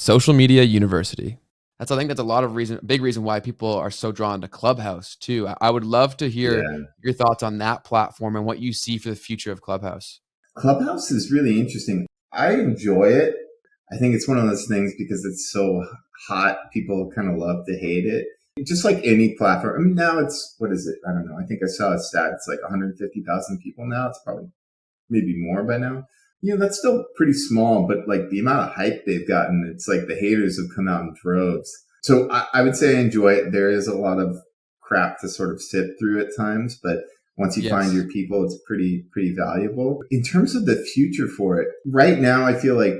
Social media university. I think that's a lot of big reason why people are so drawn to Clubhouse too. I would love to hear Yeah. your thoughts on that platform and what you see for the future of Clubhouse. Clubhouse is really interesting. I enjoy it. I think it's one of those things because it's so hot, people kind of love to hate it. Just like any platform. I mean, now it's, what is it? I don't know. I think I saw a stat. It's like 150,000 people now. It's probably maybe more by now. That's still pretty small, but like the amount of hype they've gotten, it's like the haters have come out in droves. So I would say I enjoy it. There is a lot of crap to sort of sift through at times, but once you find your people, it's pretty valuable. In terms of the future for it, right now, I feel like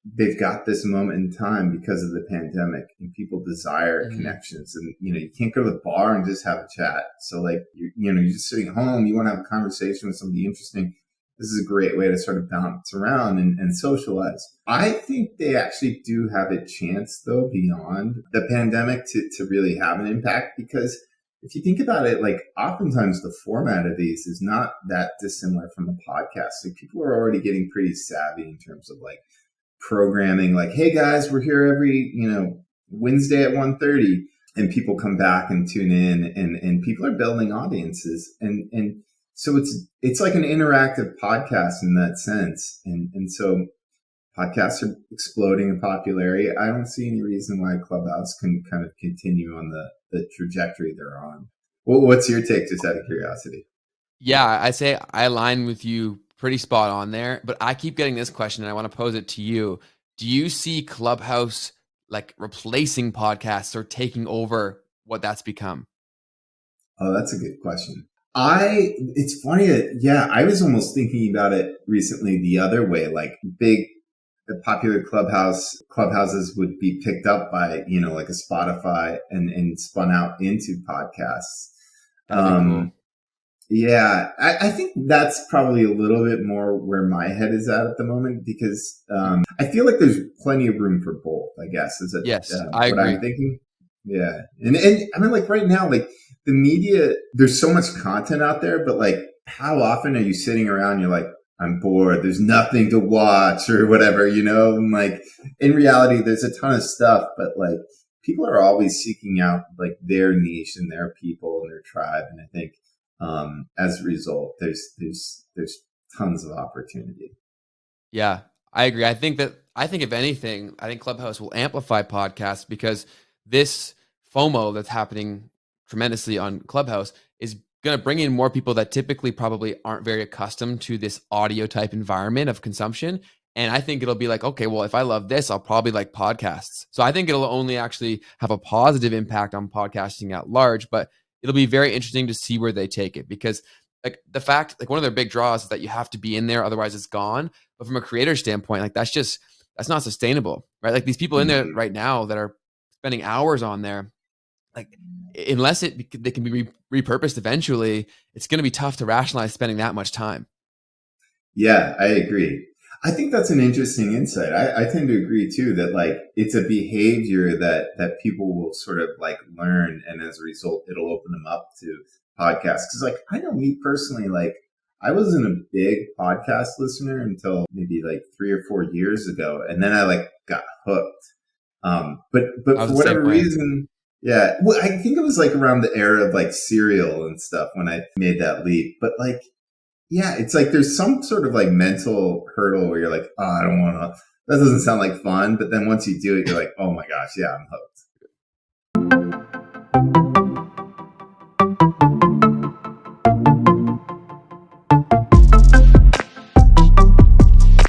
they've got this moment in time because of the pandemic and people desire connections. And, you can't go to the bar and just have a chat. So like, you're just sitting at home, you want to have a conversation with somebody interesting. This is a great way to sort of bounce around and socialize. I think they actually do have a chance, though, beyond the pandemic to really have an impact, because if you think about it, like oftentimes the format of these is not that dissimilar from a podcast. Like people are already getting pretty savvy in terms of like programming, like, hey guys, we're here every, Wednesday at 1:30, and people come back and tune in, and people are building audiences. And so it's like an interactive podcast in that sense. And so podcasts are exploding in popularity. I don't see any reason why Clubhouse can kind of continue on the trajectory they're on. Well, what's your take, just out of curiosity? Yeah, I say I align with you pretty spot on there, but I keep getting this question and I want to pose it to you. Do you see Clubhouse like replacing podcasts or taking over what that's become? Oh, that's a good question. It's funny that, yeah, I was almost thinking about it recently the other way, like popular clubhouses would be picked up by, like a Spotify and spun out into podcasts. That'd be cool. Yeah, I think that's probably a little bit more where my head is at the moment, because I feel like there's plenty of room for both, I guess. Is that I what agree. I'm thinking? Yeah. And I mean, like right now, like the media, there's so much content out there, but like how often are you sitting around and you're like, I'm bored, there's nothing to watch or whatever, And like in reality, there's a ton of stuff, but like people are always seeking out like their niche and their people and their tribe. And I think as a result, there's tons of opportunity. Yeah, I agree. I think if anything, I think Clubhouse will amplify podcasts, because this FOMO that's happening tremendously on Clubhouse is going to bring in more people that typically probably aren't very accustomed to this audio type environment of consumption. And I think it'll be like, okay, well, if I love this, I'll probably like podcasts. So I think it'll only actually have a positive impact on podcasting at large, but it'll be very interesting to see where they take it, because like the fact, like one of their big draws is that you have to be in there, otherwise it's gone. But from a creator standpoint, like that's not sustainable, right? Like these people in there right now that are spending hours on there, like unless they can be repurposed eventually, it's going to be tough to rationalize spending that much time. Yeah, I agree. I think that's an interesting insight. I tend to agree too, that like it's a behavior that people will sort of like learn, and as a result, it'll open them up to podcasts. Cause like I know me personally, like I wasn't a big podcast listener until maybe like 3 or 4 years ago. And then I like got hooked. But for whatever reason, yeah, well, I think it was like around the era of like Serial and stuff when I made that leap. But like, yeah, it's like there's some sort of like mental hurdle where you're like, oh, I don't want to, that doesn't sound like fun. But then once you do it, you're like, oh my gosh, yeah, I'm hooked.